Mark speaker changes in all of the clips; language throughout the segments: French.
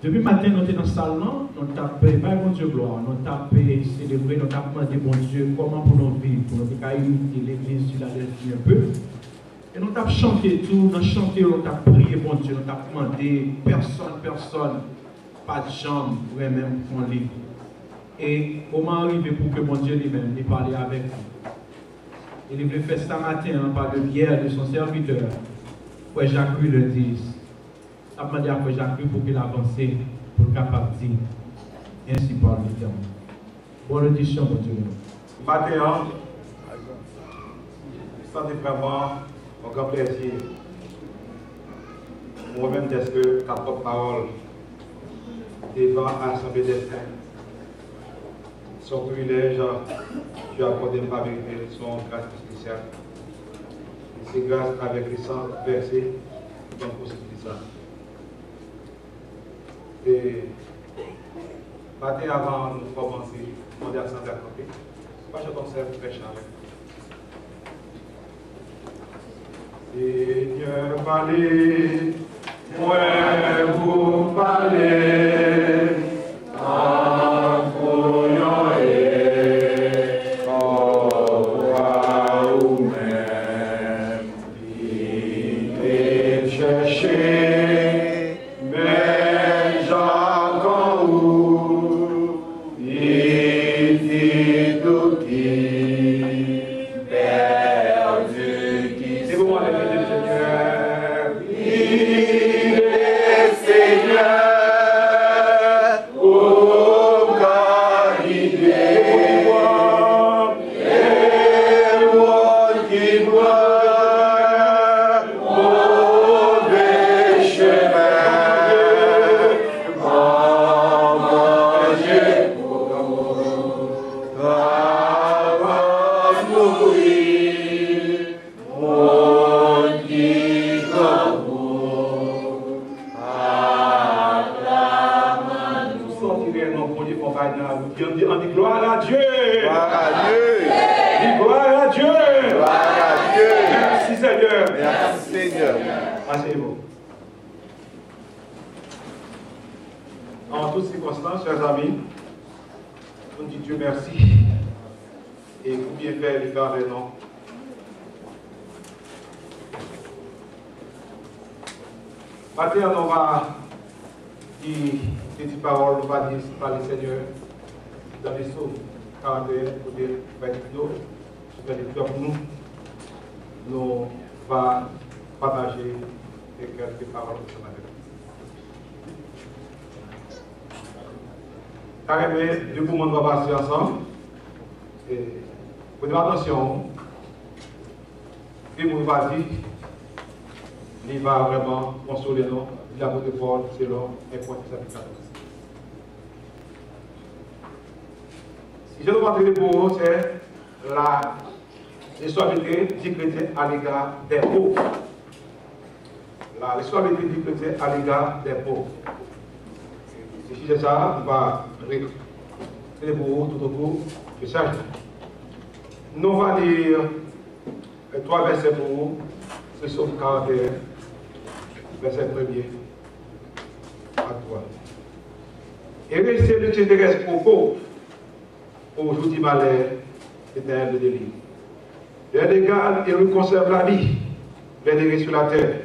Speaker 1: Depuis le matin, nous sommes dans la salle, nous avons préparé bon Dieu gloire, nous avons célébré, nous avons demandé bon Dieu comment pour nous vivre, pour nous unir l'église sur la Philadelphie un peu. Et nous avons chanté tout, nous avons chanté, nous avons prié bon Dieu, nous avons demandé personne, pas de chambre, vraiment pour un livre. Et comment arriver pour que mon Dieu lui-même lui parle avec nous. Il voulait faire ça matin par le biais de son serviteur, Frère Jacques le 10. Ça m'a dit à Frère Jacques pour qu'il avance, pour capable de dire. Ainsi parle l'Éternel. Bonne audition, mon Dieu.
Speaker 2: Matin, ça c'est vraiment un grand plaisir. Moi-même, d'être que ta propre parole devant l'Assemblée des Saints. Son privilège, tu as accordé ma vérité, son grâce spéciale. C'est grâce avec les 100 versets qu'on possibilité ça. Et matin avant de commencer, on dit à Sandra Campé, moi je t'observe très charmé. Seigneur, parlez, moi vous parlez. En toutes circonstances, chers amis, on dit Dieu merci et vous bien faire les gars les noms. Maintenant, on va dire des petites paroles, on va dire par le Seigneur dans les psaumes 41 pour dire 20 kilos, je vais les faire pour nous. Nous allons partager quelques paroles ce matin. Carrément, deux moments de passer ensemble. Et pour faire attention, et vous va dire, il va vraiment consoler nous, il a votre Paul selon 1 Corinthiens 14. Si je dois montrer pour vous, c'est la responsabilité du chrétien à l'égard des pauvres. La responsabilité du chrétien à l'égard des pauvres. Si c'est ça, on va c'est pour vous tout au cours du message. Nous allons lire 3 versets pour vous. C'est Psaume 41, verset 1er à 3. Et restez le t'intéresse aux pauvres, aux jours du malheur, éternel de délire. Leur égal et nous conserve la vie, vénéré sur la terre,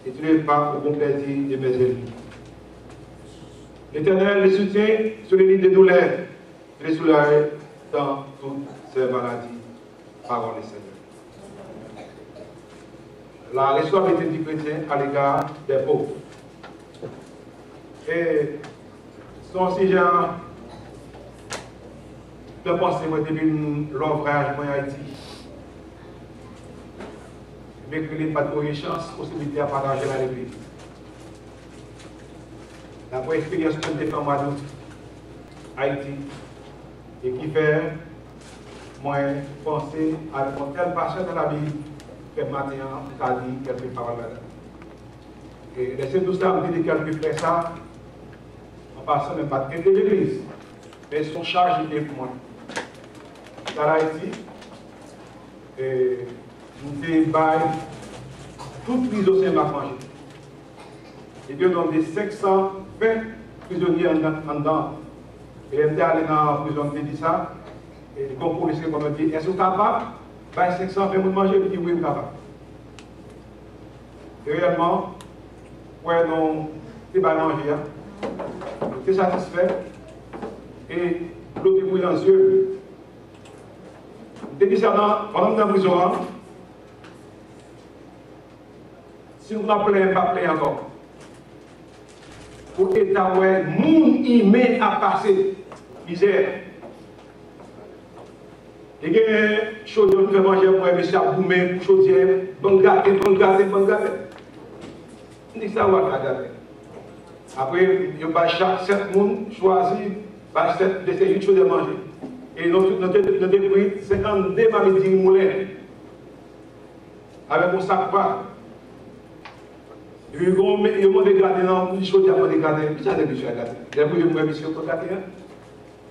Speaker 2: et tu n'es pas au bon plaisir de mes ennemis. L'Éternel les soutient sur les lignes de douleur, et les soulage dans toutes ces maladies. Parole du Seigneur. La responsabilité du chrétien à l'égard des pauvres. Et son sujet de penser depuis l'ouvrage en Haïti. Mais que les pas de chance, possibilité à partager la l'église. La première expérience que j'ai fait en Haïti, et qui fait, moi, penser à une telle passion dans la vie, que maintenant, tu as dit quelques paroles là. Et laissez tout ça, vous dites quelques frères ça, en passant même pas de l'église, mais son charge était pour moi. Dans Haïti, et nous avons toute prise au sein de ma manger. Et Dieu donne des 520 prisonniers en dedans. Et elle était allée dans la prison, elle dit ça. Et comme policier, comme elle dit, est-ce que vous êtes capable? 500, vous manger, il dit oui, capable. Et réellement, ouais, donc, tu vas manger, tu es satisfait. Et l'autre est dans les yeux. Tu dis ça pendant la prison, si nous n'appelons pas plein encore, pour l'État, ouais, moun y à passer, misère. Et que chose de faire manger pour un monsieur à boumer, pour chaudière, bon gâté, bon gâté, bon gâté. On dit ça, on va gâter. Après, il y a chaque 7 personnes choisi, 7 d'essayer de choses de manger. Et nous avons pris 52 mamie moulins avec mon sac pas. Ils ont dégradé dans une chose, ils ont dégradé. Qui ça dégradé? J'ai pris le monsieur pour gâter.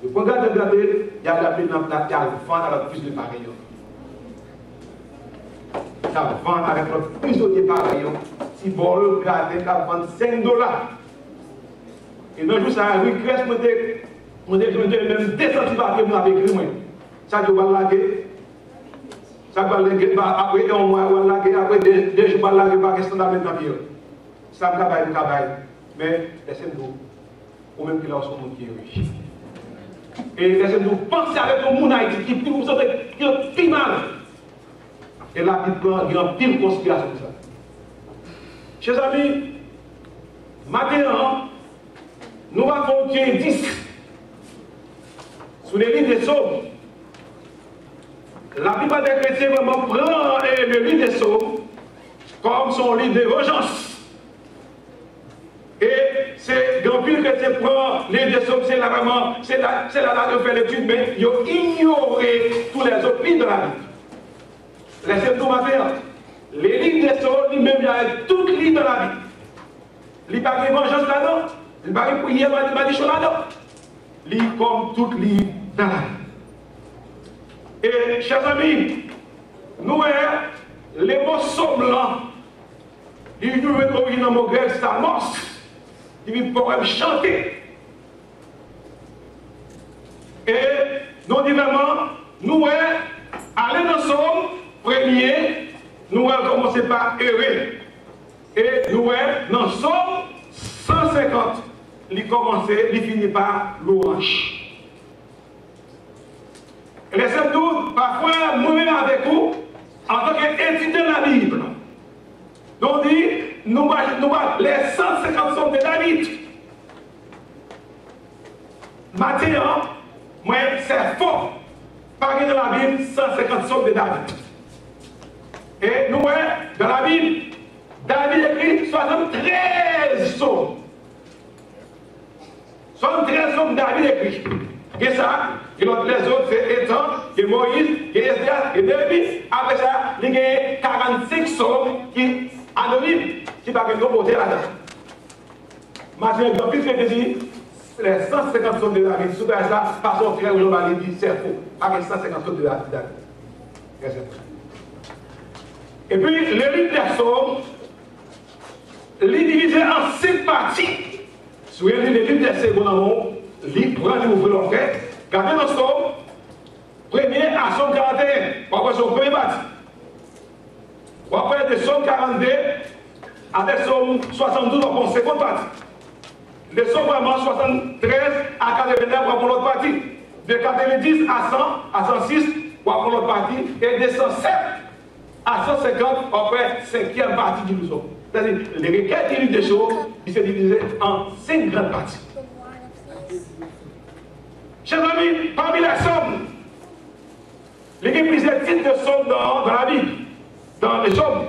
Speaker 2: Le programme de garder, il y a la pile dans la terre, il vend avec plus de pareil. Ça vend avec plus de pareil. Si vous regardez, ça vend $5. Et dans le jour, ça a regrette, on a même 2 centimes que vous avez écrit. Ça, je vais laguer. Ça va laguer. Après un mois, on va laguer. Après 2 jours, on va laguer par standard dans la vie. Ça me travaille. Mais laissez-nous, au même qu'il a son monde qui est riche. Et laissez-nous penser avec le monde Haïti qui vous sentez qui est plus mal. Et là, il y a une pile conspiration de ça. Chers amis, maintenant, nous avons fait 10 sur les livres des psaumes. La plupart des chrétiens vraiment prennent le livre des psaumes comme son livre de vengeance. Et c'est grand pile que tu prends les deux sommes, c'est là vraiment, c'est là de faire l'étude, mais ils ont ignoré tous les autres livres de la Bible. Laissez-nous matin. Les livres des sommes, lui-même, il y a tous les livres de la Bible. Il n'y a pas de vengeance là-dedans, il n'y a pas de prière, il n'y a pas de choses là-dedans. Il y a comme tous les livres dans la Bible. Et, chers amis, nous, les mots sommes là, ils nous mettent dans mon grec, c'est amorce. Il pourrait chanter. Et nous disons vraiment, nous allons dans le psaume premier, nous allons commencer par errer. Et nous dans le psaume 150, il commence, il finit par louange. Laissez-nous, parfois, moi-même avec vous, en tant qu'étudiant de la Bible. Donc, on dit, nous les 150 psaumes de David. Maintenant, moi, c'est faux. Par dans la Bible, 150 psaumes de David. Et nous, dans la Bible, David écrit 73 psaumes. 73 psaumes David écrit. Et ça, et les autres, c'est Étan, et Moïse, et Esdras, et Néhémie. Après ça, il y a 45 psaumes qui anonyme qui va nous porter là-dedans. Maintenant, il y a dit les 150 psaumes de David, sous ça, par son frère Jean-Marie dit c'est faux. Avec 150 psaumes de David. Et puis, le livre des psaumes, il est divisé en 5 parties. Si vous voyez le livre des secondes, il prend l'ouvrir l'enquête. Regardez dans le psaume, premier à psaume 41, après son premier partie. Après de psaume 42, avec psaume 72, on prend la seconde partie. De psaume vraiment 73 à 89, on prend l'autre partie. De 90 à 100, à 106, on prend l'autre partie. Et de 107 à 150, on prend la cinquième partie du psaume. C'est-à-dire, les requêtes du livre des choses, ils se divisent en 5 grandes parties. Chers amis, parmi les psaumes, il y a plusieurs titres de psaumes dans la Bible. Dans les psaumes,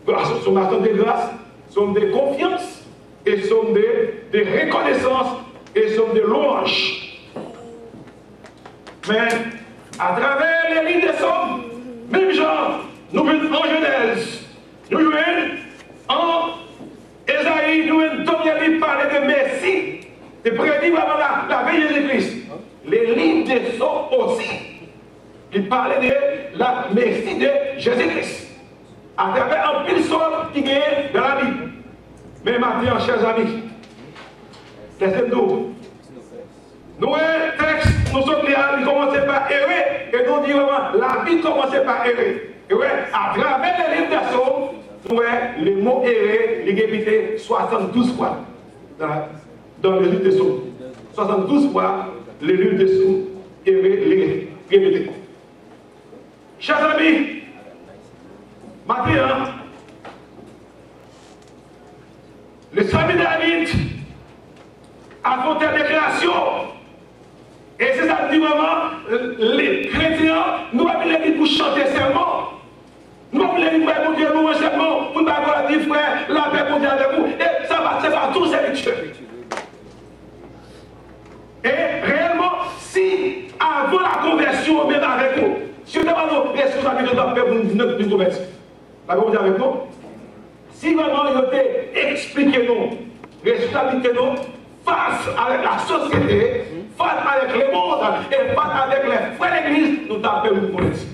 Speaker 2: sont de grâce, sont de confiance, et sont de reconnaissance, et sont de louange. Mais à travers les lignes des psaumes, même genre, nous venons en Genèse, nous venons en Ésaïe, nous venons Daniel parler de merci, de prédire avant la veille de Jésus-Christ. Les lignes des psaumes aussi, ils parlaient de la merci de Jésus-Christ. À travers un pile psaume qui est dans la Bible. Mais maintenant, chers amis, Laissez-nous. Nous, un texte, nous sommes là, nous commençons par errer, et nous disons vraiment, la vie commence par errer. Et ouais, à travers les livres de Psaumes, nous, le mot errer, il est répété 72 fois dans le livre de Psaumes. 72 fois, le livre de Psaumes, errer, répété. Chers amis, maintenant, le salut David a fait une déclaration. Et c'est ça dit vraiment, les chrétiens, nous avons les pour chanter seulement. Nous avons les pour dire nous seulement, pour nous avoir dit frère, la paix pour dire avec vous. Et ça va, c'est pas tout, c'est rituel. Et réellement, si avant la conversion, même avec nous, si on a nos responsabilités de la paix pour nous convertir, la conversion avec nous, si vraiment il était expliqué nous, responsabilité nous, face avec la société, face avec le monde et face avec les frères de l'église, nous tapons nous convertir.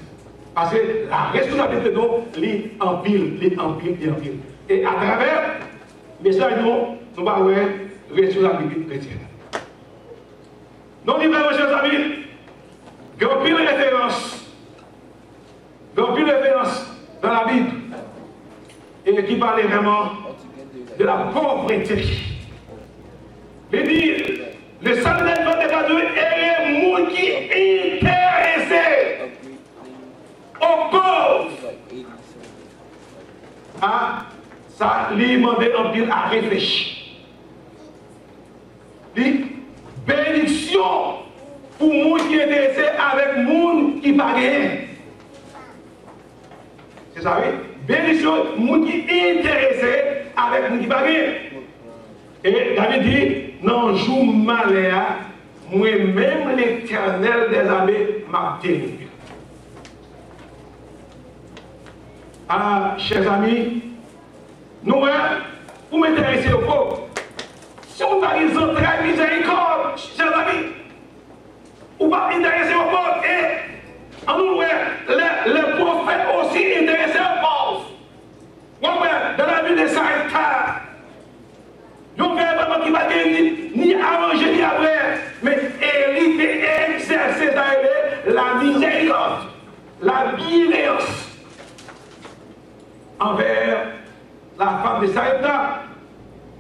Speaker 2: Parce que la responsabilité de nous, lit en pile. Et à travers le message, nous allons voir la responsabilité chrétienne. Nous disons, mes chers amis, il y a une référence dans la Bible et qui parle vraiment de la pauvreté. Il dit, le salut de Dieu est le monde qui est intéressé aux pauvres. Ah, ça lui demande en pile à réfléchir. Dit, bénédiction pour les gens qui est intéressé avec les gens qui ne pas rien. C'est ça, oui? Bénédiction pour les gens qui est intéressé avec les gens qui ne pas rien. Et David dit, non, jour malheur, moi-même l'Éternel des armées m'a délivré. Ah, chers amis, nous, pour m'intéresser aux pauvres, si on a les entrailles miséricorde, chers amis, on va intéresser aux pauvres. Et en nous, les prophètes aussi intéressés aux pauvres. Dans la vie de Saïta, nous ne vraiment qui va ni arranger ni après, mais Élie exercer la miséricorde, la bienveillance envers la femme de Saïta.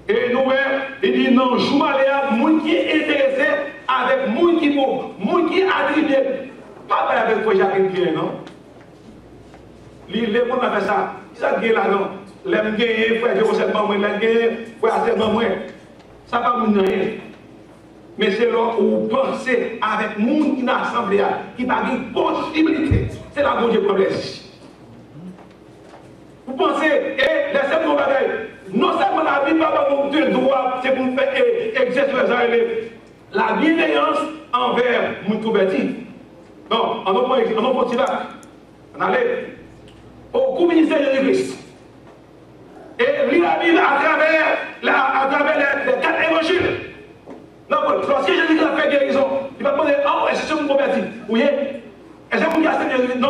Speaker 2: Et nous, il dit non, je m'allais moi qui est intéressé avec moi qui pauvre, moi qui attribué. Pas avec toi, Jacques Gué, non? Les gens ont fait ça. Ça Gué là, non? L'aime gagner, frère, je possède pas moi, l'aime gagner, frère, c'est pas moi. Ça va vous rien. Mais c'est là où vous pensez avec le monde qui n'a assemblé, qui n'a pas de possibilité. C'est là où Dieu problème. Vous pensez, et laissez-moi bagaille. Non seulement la vie, pas mon Dieu droit, c'est pour faire exercer la bienveillance envers mon converti. Non, on n'a pas de là. On allait au ministère de l'Église. Et lire la Bible à travers les 4 évangiles. Non, lorsque Jésus a fait guérison, il va poser, oh, est-ce que c'est mon converti? Oui. Est-ce que vous avez non,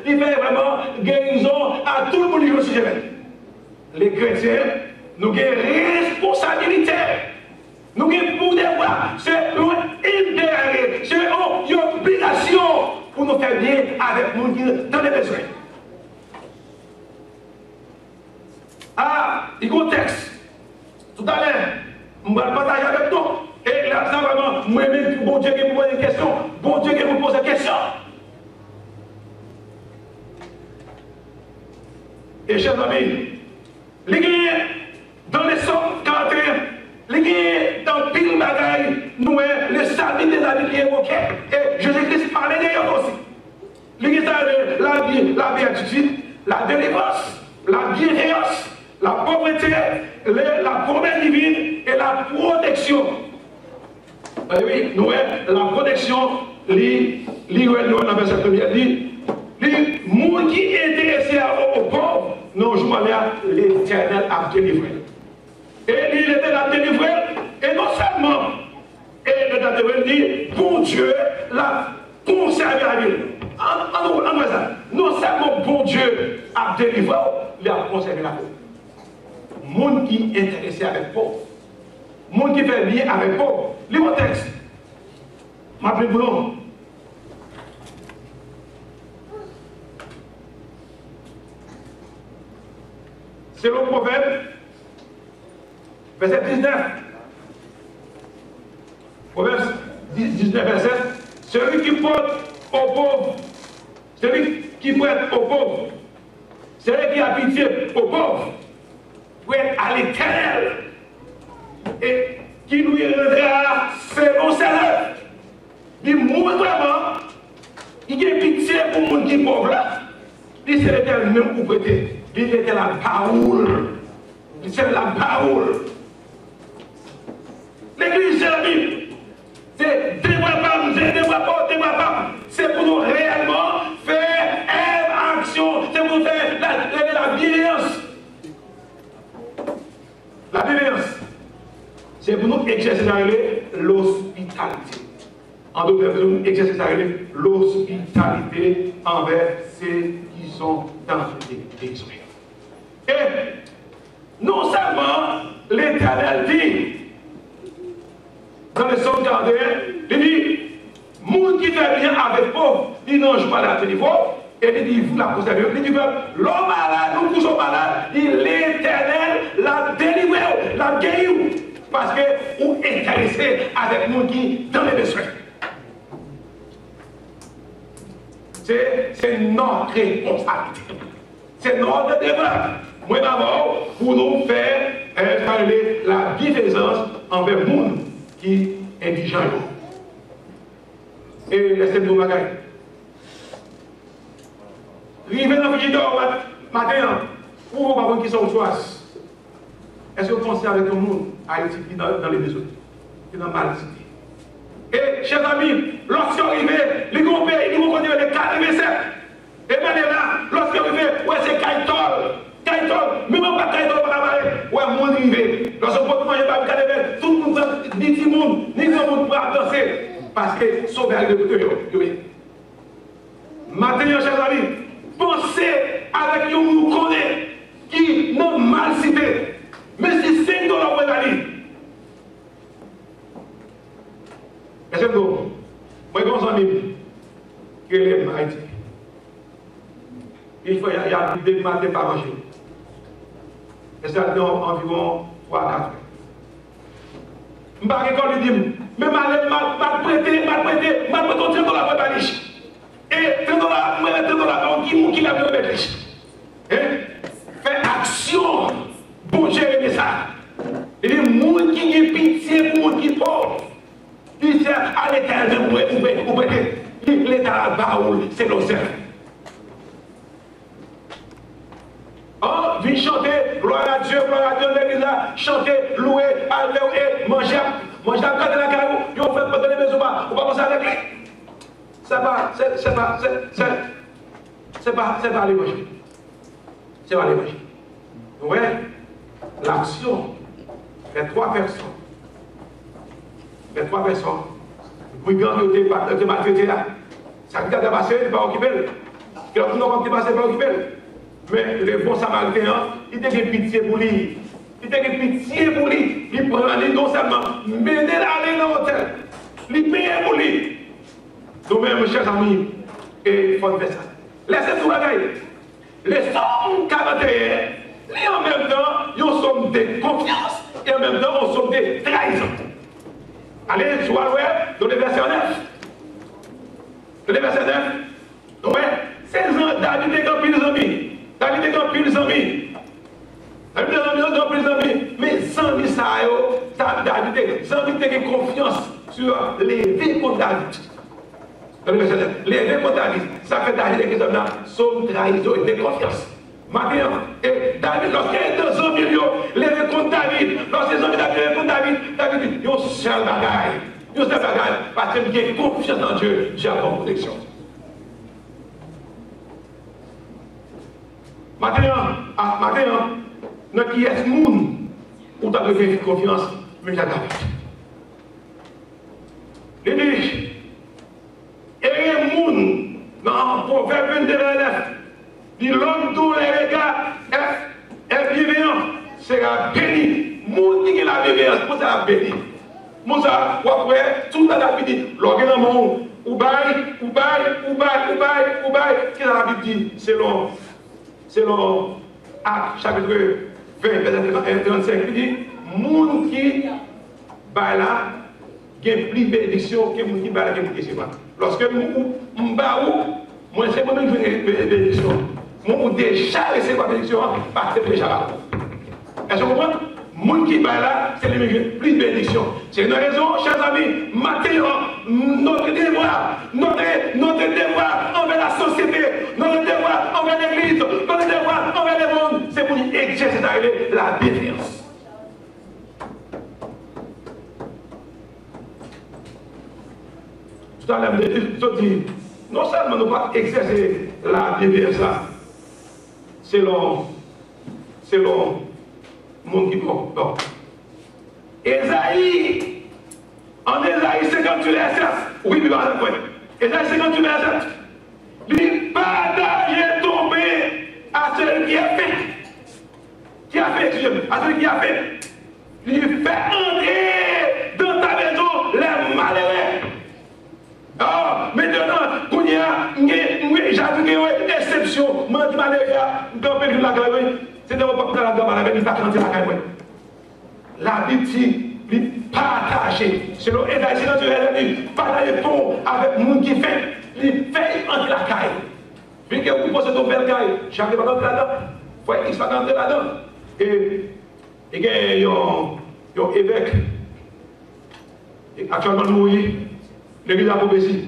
Speaker 2: il fait vraiment guérison à tout le monde qui est aussi. Les chrétiens, nous avons une responsabilité. Nous avons pour devoir. C'est une intérêt, c'est une obligation pour nous faire bien avec nous dans les besoins. Ah, il y a un texte. Tout à l'heure, je vais partager avec nous. Et là, ça vraiment, moi-même, bon Dieu qui me pose une question, bon Dieu qui me pose une question. Et chers amis, les dans les sommes 41, les dans pile bagaille, nous, le salut des amis qui est évoqué. Et Jésus-Christ parlait d'ailleurs aussi. Les la béatitude, la délivrance, la bienveillance, la pauvreté, la promesse divine et la protection. Oui, nous, la protection, nous avons verset premier dit, les gens qui sont intéressés aux pauvres, non, je m'en vais l'Éternel a délivré. Et l'Éternel a délivré, et non seulement, et l'Éternel dit, bon Dieu l'a conservé à lui. En ça, non seulement bon Dieu a délivré, il a conservé la pauvre. Monde qui est intéressé avec pauvre, monde qui fait bien avec pauvre. Lis mon texte. M'appelez pour nous. C'est le proverbe, verset 19. Proverbe 19, verset. Celui qui porte aux pauvres, celui qui prête aux pauvres, celui qui a pitié aux pauvres, prête à l'Éternel et qui lui rendra selon ses œuvres. Il mourra vraiment, il a pitié pour le monde qui est pauvre là. Il c'est l'Éternel même pour prêter. Il était la parole. C'est la parole. L'église, c'est la Bible. C'est développement. C'est pour nous réellement faire une action. C'est pour nous faire la bienveillance. La bienveillance. C'est pour nous exercer l'hospitalité. En d'autres termes, nous exercer l'hospitalité envers ceux qui sont dans les besoins. Et non seulement l'Éternel dit dans le psaume 41, il dit, monde qui fait bien avec pauvre, il n'ange pas la niveau, et il dit, vous la conservez. Il dit, l'homme malade, nous couchons malade, l'Éternel l'a délivré, l'a guéri, parce que vous êtes intéressé avec monde qui dans les besoins. C'est notre responsabilité. C'est notre devoir. Moi d'abord, pour nous faire parler la bienfaisance envers le monde qui est indigent. Et laissez-nous bagaille. Rivé dans le frigidaire matin, pour vous qui sont au choix. Est-ce que vous pensez avec le monde Haïti qui est dans les besoins, qui est dans la maladie? Et, chers amis, lorsqu'ils sont arrivés, les gros pays, ils vont continuer les 47. Et maintenant, lorsqu'ils sont arrivés, ouais, c'est Kaitol, même pas Kaitol, pas travailler, ouais, mon arrivé. Lorsqu'on peut manger pas de tout le monde, ni tout le monde, ni grand monde pour danser. Parce que sauver le côté. Maintenant, chers amis, pensez avec nous, nous connaissons, qui n'ont mal cité. Mais si $5 pour aller. Est-ce que moi, je suis qui est Haïti. Il y a des matins par manger. Et ça donne environ 3 à 4 heures. Je ne sais pas lui dire, mais mal prêté, $30 pour la baliche. Et $30, qui l'a vu avec riche. Fais action pour gérer ça. Il y a des gens qui ont pitié pour les gens qui sont pauvres. Il dit à l'Éternel, vous prêtez. L'État va où c'est l'océan. Viens chanter, gloire à Dieu, l'église là, chanter, louer, aller, manger, quand la carreau, ils ont fait pas les maisons, on va commencer avec lui. C'est pas l'évangile. C'est pas l'évangile. Ouais, l'action, les 3 personnes. Les 3 personnes. Les brigands qui étaient maltraités là. Ça qui a passé, il n'est pas occupé. Et l'autre nom qui est passé, il n'est pas occupé. Mais le bon samaritain, il était pitié pour lui. Il était pitié pour lui. Il prend lui non seulement, mais il allait dans l'hôtel. Il payait pour lui. Nous-mêmes, chers amis, il faut faire ça. Laissez-nous regarder. Les sommes 41, et en même temps, ils sont de confiance, et en même temps, ils sont de trahison. Allez, sur dans le verset 9. Le verset 9. Ouais, c'est David est grand pile amis. David est grand pile amis. David est grand pile amis. Mais sans lui, ça, David, sans lui, il a confiance sur les vies contre David. Dans le verset 9. Les vies contre David. Ça fait David qui est dans son trahison et de confiance. Maintenant, et David, lorsqu'il est dans son milieu, les vies contre David, lorsqu'ils ont David contre David dit, il y a un seul bagaille. Il y a un seul bagaille. Parce qu'il a confiance en Dieu, j'ai la bonne protection. Maintenant, notre qui est monde, où tu as fait confiance, mais j'ai David. Il dit, et les monde, dans Proverbe 22, dit l'homme dont les regards est bienveillant, sera béni. Monde qui est la bienveillance, pour ça la béni. Mon ça, ou après, tout ça la béni. L'organe dans mon, ou bail, qu'est-ce que la Bible dit? Selon Actes, chapitre 20, verset 35, il dit, moun qui bail là, il y a plus de bénédiction que moun qui bail là, qui est chez moi. Lorsque m'baou, moi c'est moi-même qui fais bénédiction. Moi, déjà laissé ma bénédiction, parce que déjà là. Est-ce que vous comprenez? Moun qui bail là, c'est le plus de bénédiction. C'est une raison, chers amis, maintenant, notre devoir envers la société, notre devoir envers l'église, notre devoir envers le monde, c'est pour exercer la bienveillance. Tout à l'heure, je dis, non seulement nous ne pas exercer la bienveillance là, selon le monde qui bon. Esaïe, en Esaïe 58, verset 7, oui, mais par exemple, Esaïe 58, verset 7, il partage tomber à celui qui a fait, à celui qui a fait, il fait entrer dans ta maison les malheureux. Ah, maintenant, quand il y a, j'avoue qu'il y a une exception, moi, je malheureux, dans le pays de la Grève, c'est de pas la gamme avec une vacance la caille. La Bible dit, il partager. Selon Esaïe 58, il dit, partager pont avec le monde qui fait, il fait entre la caille. Puis que vous posez ton bel caille, j'arrive pas rentrer là-dedans. Il faut qu'il soit rentré là-dedans. Et il y a un évêque, actuellement nous, l'église de la prophétie.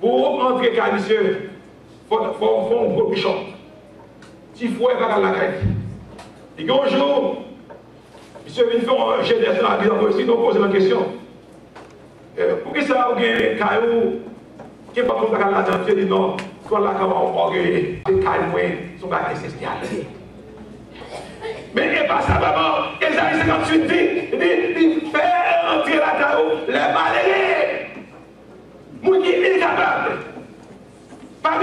Speaker 2: Pour entrer caille, monsieur, il faut un gros bishop. Si vous pouvez pas la caille. Et un jour, monsieur vient faire un jet d'être dans la vie aussi, donc poser la question. Pour qui ça, vous avez un caillou qui n'est pas comme la là-dedans, tu dis non, toi là, quand on orgueillé, c'est caillou, son gars ancestral. Mais il n'est pas ça, maman. Esaïe 58 dit, il fait entrer la caillou, les malheureux. Moi qui est incapable. Pas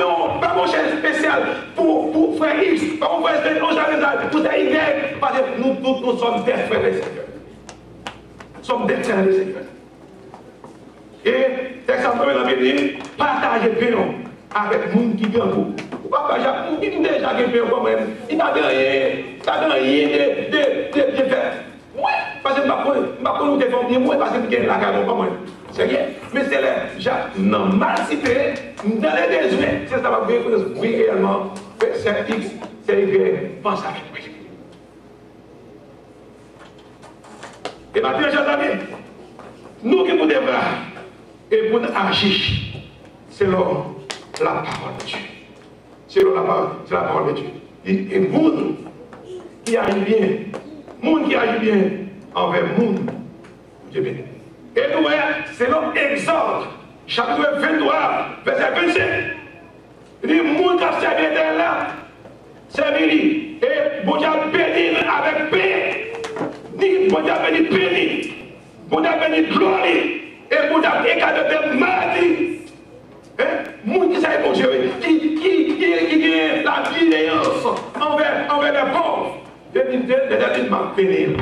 Speaker 2: mon chaîne spéciale pour frère X, pas mon frère spécial, pour frère Y, parce que nous sommes des frères des Seigneurs. Nous sommes des frères des Seigneurs. Et, texte en premier dans la Bible, partagez bien avec les gens qui viennent vous. Papa, j'ai déjà gagné quand même. Il n'a rien de faire. Moi, parce que je ne peux pas bien, moi, parce que je gagne la gamme quand même. C'est rien. Mais c'est là, j'ai mal cité, dans les besoins, c'est ça va bien, oui, réellement, c'est X, c'est Y, pense avec moi. Et maintenant, chers amis, nous qui nous devons et pour agir, c'est la parole de Dieu. C'est la parole de Dieu. Et monde qui agit bien envers le monde, Dieu béni. Et nous voyons, c'est l'homme Exode, chapitre 23, verset 25. Il dit, monde qui a servi là, servi, et bon Dieu béni avec paix. Ni bon Dieu béni béni, bon Dieu béni gloire, et bon Dieu écarté de maladie. Monde qui sait bon Dieu, qui a la bienveillance envers les pauvres. Les derniers m'a béni,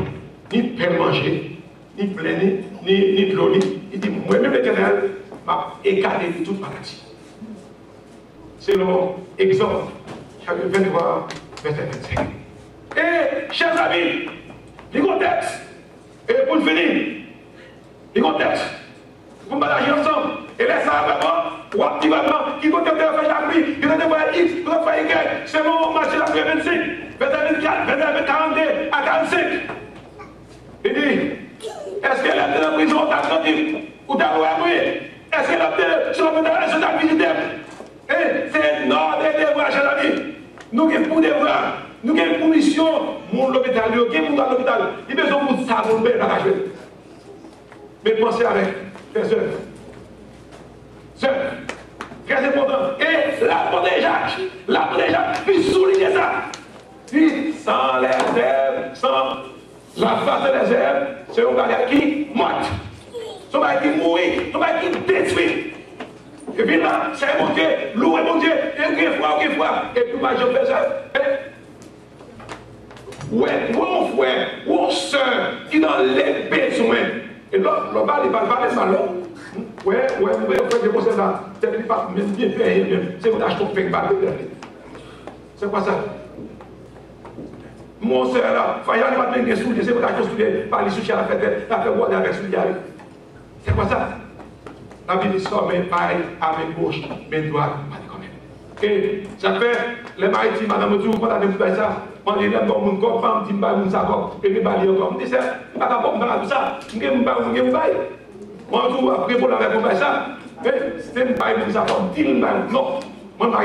Speaker 2: ni pain manger, ni plein, ni de l'eau. Il dit, moi-même l'Éternel m'a écarté de toute maladie. C'est l'Exode, chapitre 23, verset 25. Et, chers amis, les contextes, et pour finir, les contextes, pour partager ensemble, et laissez ça vraiment, ou activement, qui compte de faire Jacques, qui compte de faire X, qui compte de faire Y, c'est mon marché la 25, verset 24, verset 42 à 45. Il dit, est-ce qu'elle est dans la prison d'Atlantique ou d'Arouamoui? Est-ce qu'elle est sur la visite? C'est notre devoir, chers amis. Nous avons pour devoir, nous avons pour mission, mon l'hôpital, nous avons pour l'hôpital. Il a besoin de ça, nous avons besoin de mais pensez avec, frères et sœurs, très important. Et l'apôtre Jacques, puis souligner ça. Puis sans les herbes, sans la face des herbes, c'est un bagage qui monte. C'est un bagage qui mourit, c'est un bagage qui détruit. Et puis là, c'est mon Dieu, louez mon Dieu, et fois. Et puis moi, je fais ça. Ouais, mon frère, dans les besoins. Et là, il va aller salon. Ouais, vous faites des conseils là. C'est pas même bien fait, c'est vous achetez un pain balle. C'est quoi ça? Mon soeur là, il va pas bien soulier, c'est vous achetez par les soucis à la fête, la fait avec soulier. C'est quoi ça? La Bible dit ça, mais pareil, avec gauche, mais droite, pas de quand même. Et ça fait, les maritimes, madame, vous condamnez pour ça. On dit, les bons, mon corps, femme, dit, mon sac, et les balles encore. On dit, c'est pas capable de tout ça. Je ne sais pas, moi, tout après, pour la répondre à ça, mais c'est un bail pour ça, dit non, moi, je ne vais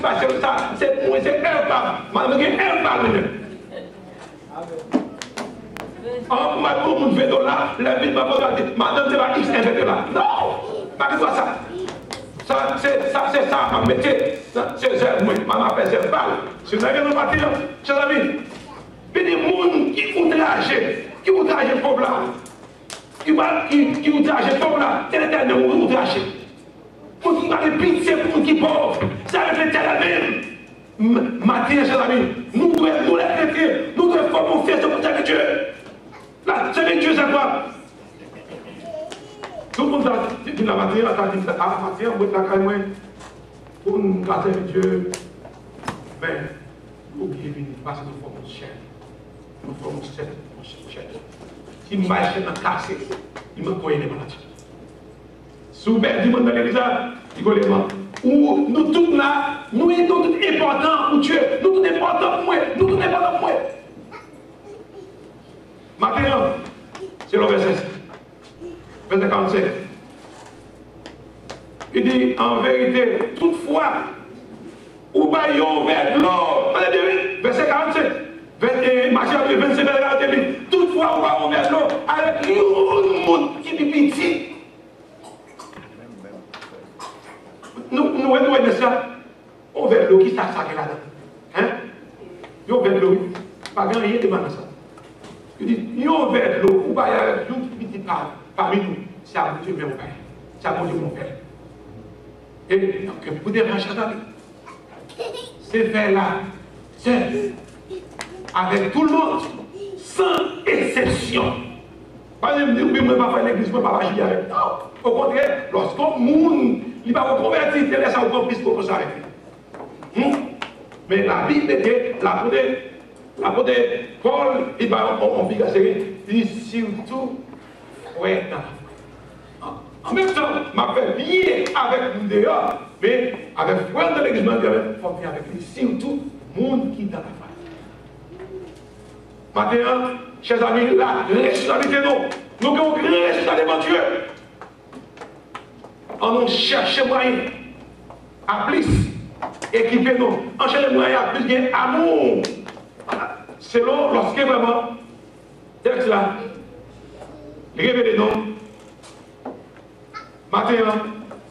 Speaker 2: pas casser ça. C'est moi, c'est un pas. Madame, c'est un pas, en pour mon vélo là, la vie m'a dit, madame, c'est pas X un là. Non, pas que ça. C'est ça, ma métier. C'est moi, ma m'appelle, c'est pas. Si vous avez un matin, chers amis, il y a des gens qui outragent le peuple là. Qui outrage le peuple là. C'est l'éternel outragé. Pour qui parle pitié, pour qui pauvre. C'est avec l'éternel même. Matin, chers amis, nous devons, nous les chrétiens, nous devons faire confiance pour servir Dieu. Là, servir Dieu, c'est quoi? Tout le monde a dit la matière, on va être là, pour nous servir Dieu. Mais, oubliez venir, parce que nous formons cher. Nous formons cher. Si nous marchons dans le cassé, il me croit les maladies. Si vous avez dit dans l'église, il faut les mains. Où nous tous là, nous sommes tous importants pour Dieu. Nous tous importants pour moi. Nous tous importants pour moi. Maintenant, c'est le verset 45. Il dit, en vérité, toutefois, ou baillons vers l'or. Verset 47. Matthieu 25, verset 47. Toutefois, ou baillons vers l'or avec le monde qui vit petit. Nous voyons ça. On vers l'eau qui s'est sacré là-dedans. Hein? On vers l'eau. Pas grand rien de mal à ça. Il dit, on vers l'eau, ou baillons avec l'eau qui vit parmi nous. C'est à Dieu, mon père. C'est à mon Dieu, mon père. Et donc, pour des rachats, c'est fait là, c'est avec tout le monde, sans exception. Pas de me dire, oui, moi, je ne vais pas faire l'église, je ne vais pas agir avec. Non, au contraire, lorsqu'on monde, il va vous convertir, il laisse encore plus pour s'arrêter. Mais la Bible était, l'apôtre Paul, il va en bigacérie, il dit surtout, ouais, en même temps, m'a fait lier avec nous dehors, mais avec frère de l'église, il faut bien avec lui, surtout, monde qui est dans la famille. Maintenant, chers amis, la responsabilité, nous avons une responsabilité devant Dieu. On cherche moyen à plus équiper nous. On cherche moyen à plus bien amour. Selon lorsque vraiment, texte là, révélez nous. Maintenant,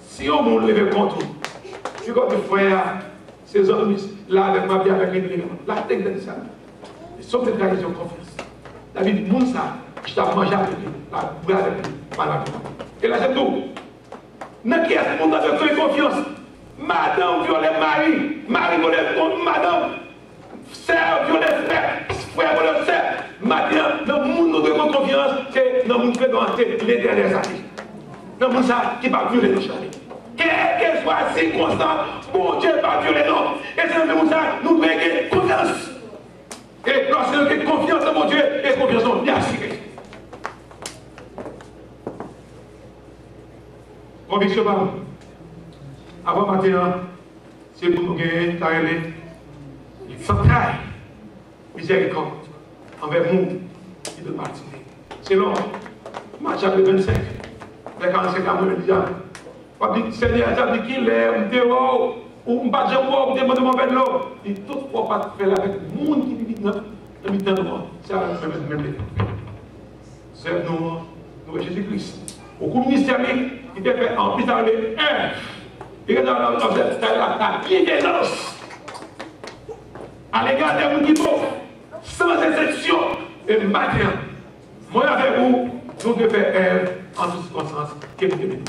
Speaker 2: si on me lève contre vous, je vais te frère, ces hommes là, avec ma vie, avec les la technique de ça. Sauf des trahisons confiance. La vie du monde, ça, je t'ai mangé avec lui, la boule avec lui, malade. Et là, c'est tout. Dans qui est-ce monde avec confiance? Madame violette Marie violette madame, sœur violette frère violette sœur. Maintenant, dans le monde, nous devons confiance, c'est dans le monde qui fait danser l'éternel sacrifice. Dans le monde qui va violer nos chariots. Quelle que soit la circonstance, bon Dieu va violer nous. Et c'est dans le monde nous devons avoir confiance. Et lorsque nous avons confiance en mon Dieu, et confiance en bien assurée. Conviction par nous. Avant matin, c'est pour nous gagner, sans taille, miséricorde, envers nous qui de partir. C'est long. Matthieu 25, les 45 ans, je dis, Seigneur, ça dit qu'il est, on dehors, ou on bat de bois, on demande mon père de l'eau. Et toutefois, pas de faire avec le monde qui vit dans le milieu de moi. C'est la même chose. C'est nous, Jésus-Christ. Au coup ministère, il était fait en plus avec un. Il est dans la bienveillance à l'égard des gens qui vont, sans exception. Et maintenant, moi avec vous, nous devons faire en toutes circonstances. Que vous devez.